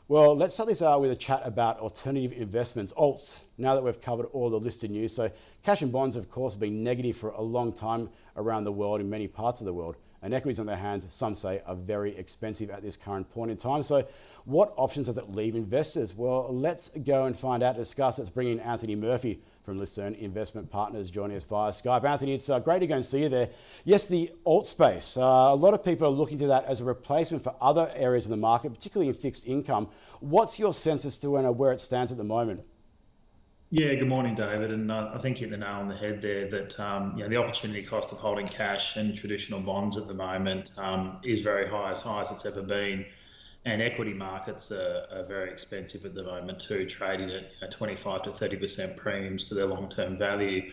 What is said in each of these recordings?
Well, let's start this out with a chat about alternative investments, alts, now that we've covered all the listed news. So cash and bonds, of course, have been negative for a long time around the world, in many parts of the world. And equities, on their hand, some say, are very expensive at this current point in time. So what options does it leave investors? Well, let's go and find out, discuss. Let's bring in Anthony Murphy from Lucerne Investment Partners joining us via Skype. Anthony, it's great to go and see you there. Yes, the alt space. A lot of people are looking to that as a replacement for other areas of the market, particularly in fixed income. What's your sense as to where it stands at the moment? Yeah, good morning, David. And I think you hit the nail on the head there that the opportunity cost of holding cash and traditional bonds at the moment is very high as it's ever been. And equity markets are very expensive at the moment too, trading at 25 to 30% premiums to their long-term value.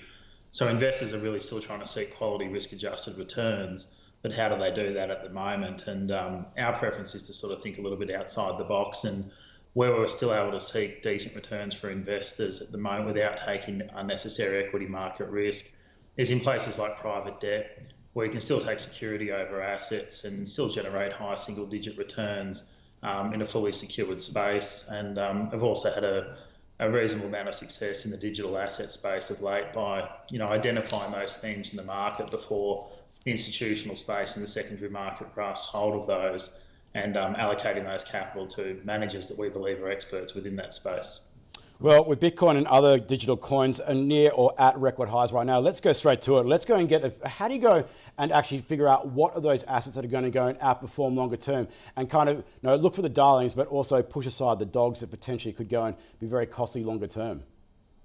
So investors are really still trying to seek quality risk-adjusted returns. But how do they do that at the moment? And our preference is to sort of think a little bit outside the box, and where we're still able to seek decent returns for investors at the moment without taking unnecessary equity market risk is in places like private debt, where you can still take security over assets and still generate high single-digit returns in a fully secured space. And I've also had a reasonable amount of success in the digital asset space of late by identifying those themes in the market before the institutional space and the secondary market grasps hold of those, and allocating those capital to managers that we believe are experts within that space. Well, with Bitcoin and other digital coins are near or at record highs right now, let's go straight to it. Let's go and how do you go and actually figure out what are those assets that are going to go and outperform longer term, and kind of look for the darlings, but also push aside the dogs that potentially could go and be very costly longer term?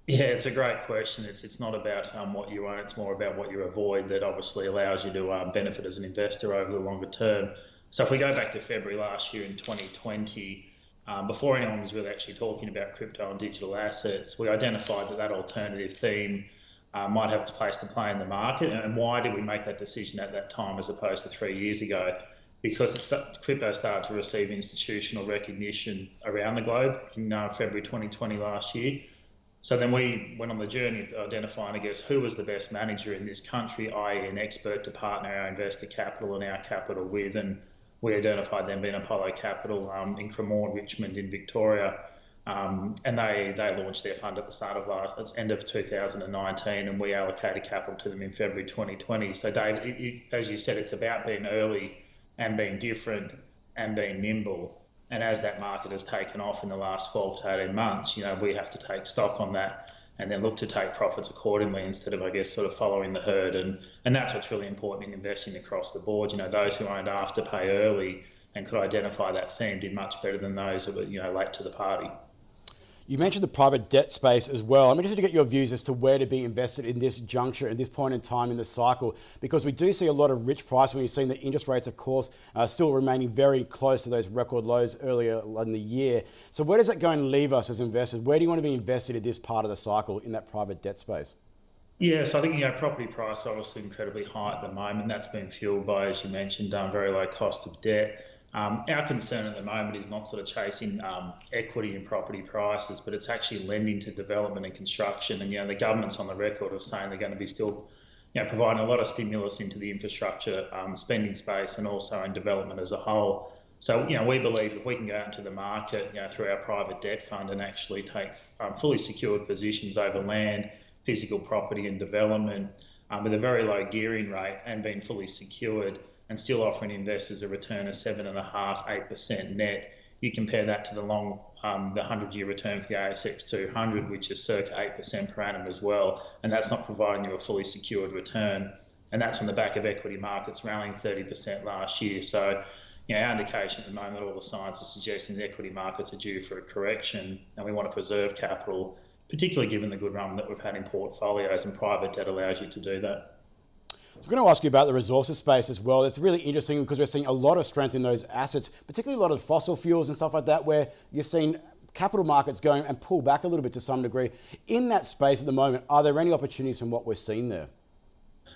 Yeah, it's a great question. It's not about what you own, it's more about what you avoid that obviously allows you to benefit as an investor over the longer term. So if we go back to February last year in 2020, before anyone was really actually talking about crypto and digital assets, we identified that alternative theme might have its place to play in the market. And why did we make that decision at that time as opposed to 3 years ago? Because crypto started to receive institutional recognition around the globe in February 2020 last year. So then we went on the journey of identifying, I guess, who was the best manager in this country, i.e. an expert to partner our investor capital and our capital with. And we identified them being Apollo Capital in Cremorne, Richmond in Victoria. And they launched their fund at the start of end of 2019, and we allocated capital to them in February 2020. So Dave, as you said, it's about being early and being different and being nimble. And as that market has taken off in the last 12 to 18 months, we have to take stock on that and then look to take profits accordingly instead of, I guess, sort of following the herd. And that's what's really important in investing across the board. Those who owned Afterpay early and could identify that theme did much better than those that were, late to the party. You mentioned the private debt space as well. I'm interested to get your views as to where to be invested in this juncture, at this point in time in the cycle, because we do see a lot of rich price when you've seen the interest rates, of course, still remaining very close to those record lows earlier in the year. So where does that go and leave us as investors? Where do you want to be invested in this part of the cycle in that private debt space? Yeah, so I think property price obviously incredibly high at the moment. That's been fueled by, as you mentioned, very low cost of debt. Our concern at the moment is not sort of chasing equity in property prices, but it's actually lending to development and construction. And the government's on the record of saying they're going to be still providing a lot of stimulus into the infrastructure spending space and also in development as a whole. So we believe if we can go out into the market through our private debt fund and actually take fully secured positions over land, physical property and development with a very low gearing rate and being fully secured, and still offering investors a return of 7.5%, 8% net. You compare that to the 100-year return for the ASX 200, which is circa 8% per annum as well, and that's not providing you a fully secured return. And that's on the back of equity markets rallying 30% last year. So, our indication at the moment, all the signs are suggesting the equity markets are due for a correction, and we want to preserve capital, particularly given the good run that we've had in portfolios, and private debt allows you to do that. So we're going to ask you about the resources space as well. It's really interesting because we're seeing a lot of strength in those assets, particularly a lot of fossil fuels and stuff like that, where you've seen capital markets going and pull back a little bit to some degree. In that space at the moment, are there any opportunities from what we're seeing there?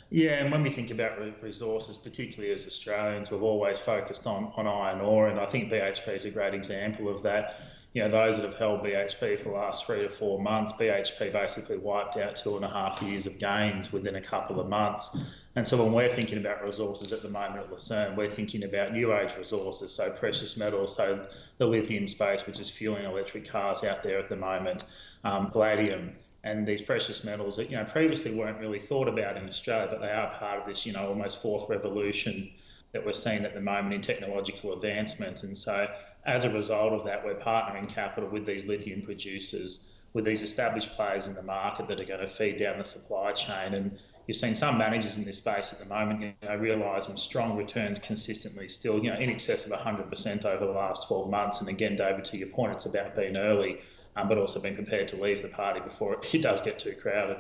Yeah, and when we think about resources, particularly as Australians, we've always focused on iron ore, and I think BHP is a great example of that. Those that have held BHP for the last 3 to 4 months, BHP basically wiped out 2.5 years of gains within a couple of months. And so when we're thinking about resources at the moment at Lucerne, we're thinking about new age resources, so precious metals, so the lithium space, which is fueling electric cars out there at the moment, palladium, and these precious metals that previously weren't really thought about in Australia, but they are part of this almost fourth revolution that we're seeing at the moment in technological advancement. And so as a result of that, we're partnering capital with these lithium producers, with these established players in the market that are going to feed down the supply chain. And you've seen some managers in this space at the moment realising strong returns consistently, still in excess of 100% over the last 12 months. And again, David, to your point, it's about being early, but also being prepared to leave the party before it does get too crowded.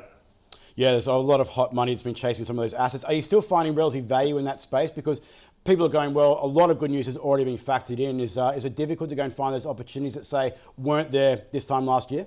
Yeah, there's a lot of hot money that's been chasing some of those assets. Are you still finding relative value in that space? Because people are going, well, a lot of good news has already been factored in. Is it difficult to go and find those opportunities that, say, weren't there this time last year?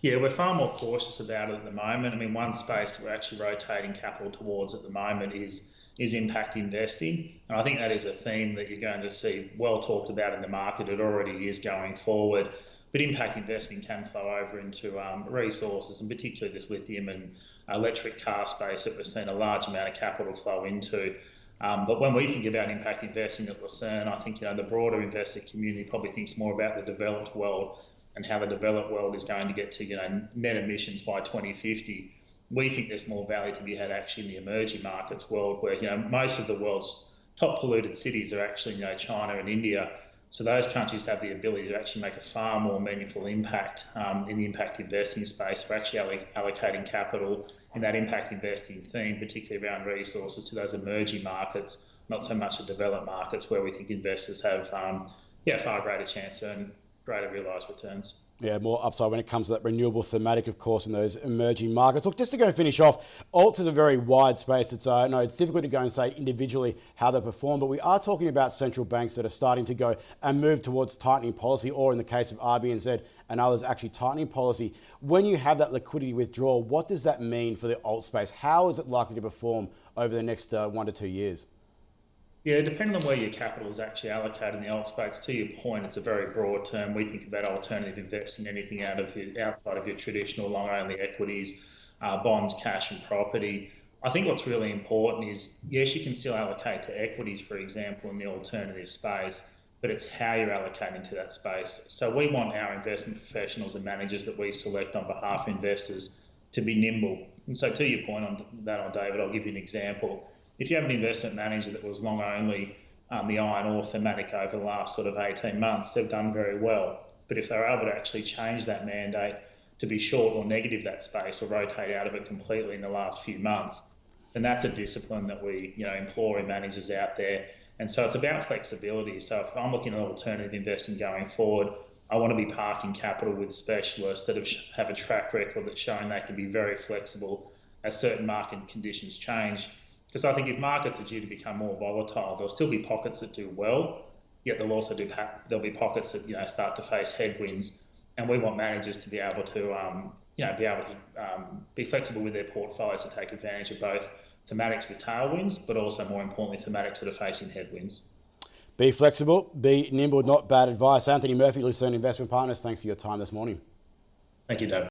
Yeah, we're far more cautious about it at the moment. I mean, one space we're actually rotating capital towards at the moment is impact investing. And I think that is a theme that you're going to see well talked about in the market. It already is going forward. But impact investing can flow over into resources, and particularly this lithium and electric car space that we're seeing a large amount of capital flow into. But when we think about impact investing at Lucerne, I think the broader investor community probably thinks more about the developed world and how the developed world is going to get to net emissions by 2050. We think there's more value to be had actually in the emerging markets world, where most of the world's top polluted cities are actually China and India. So those countries have the ability to actually make a far more meaningful impact in the impact investing space. We're actually allocating capital in that impact investing theme, particularly around resources, to those emerging markets, not so much the developed markets, where we think investors have far greater chance to earn greater realised returns. Yeah, more upside when it comes to that renewable thematic, of course, in those emerging markets. Look, just to go and finish off, alts is a very wide space. It's it's difficult to go and say individually how they perform, but we are talking about central banks that are starting to go and move towards tightening policy, or in the case of RBNZ and others, actually tightening policy. When you have that liquidity withdrawal, what does that mean for the alt space? How is it likely to perform over the next 1 to 2 years? Yeah, depending on where your capital is actually allocated in the alt space, to your point, it's a very broad term. We think about alternative investing, anything outside of your traditional long-only equities, bonds, cash and property. I think what's really important is, yes, you can still allocate to equities, for example, in the alternative space, but it's how you're allocating to that space. So we want our investment professionals and managers that we select on behalf of investors to be nimble. And so to your point on that, David, I'll give you an example. If you have an investment manager that was long only the iron ore thematic over the last sort of 18 months, they've done very well. But if they're able to actually change that mandate to be short or negative that space, or rotate out of it completely in the last few months, then that's a discipline that we implore in managers out there. And so it's about flexibility. So if I'm looking at alternative investing going forward, I want to be parking capital with specialists that have a track record that's showing they can be very flexible as certain market conditions change. Because I think if markets are due to become more volatile, there'll still be pockets that do well, yet there'll be pockets that start to face headwinds, and we want managers to be able to be flexible with their portfolios to take advantage of both thematics with tailwinds, but also more importantly thematics that are facing headwinds. Be flexible, be nimble, not bad advice. Anthony Murphy, Lucerne Investment Partners, thanks for your time this morning. Thank you, David.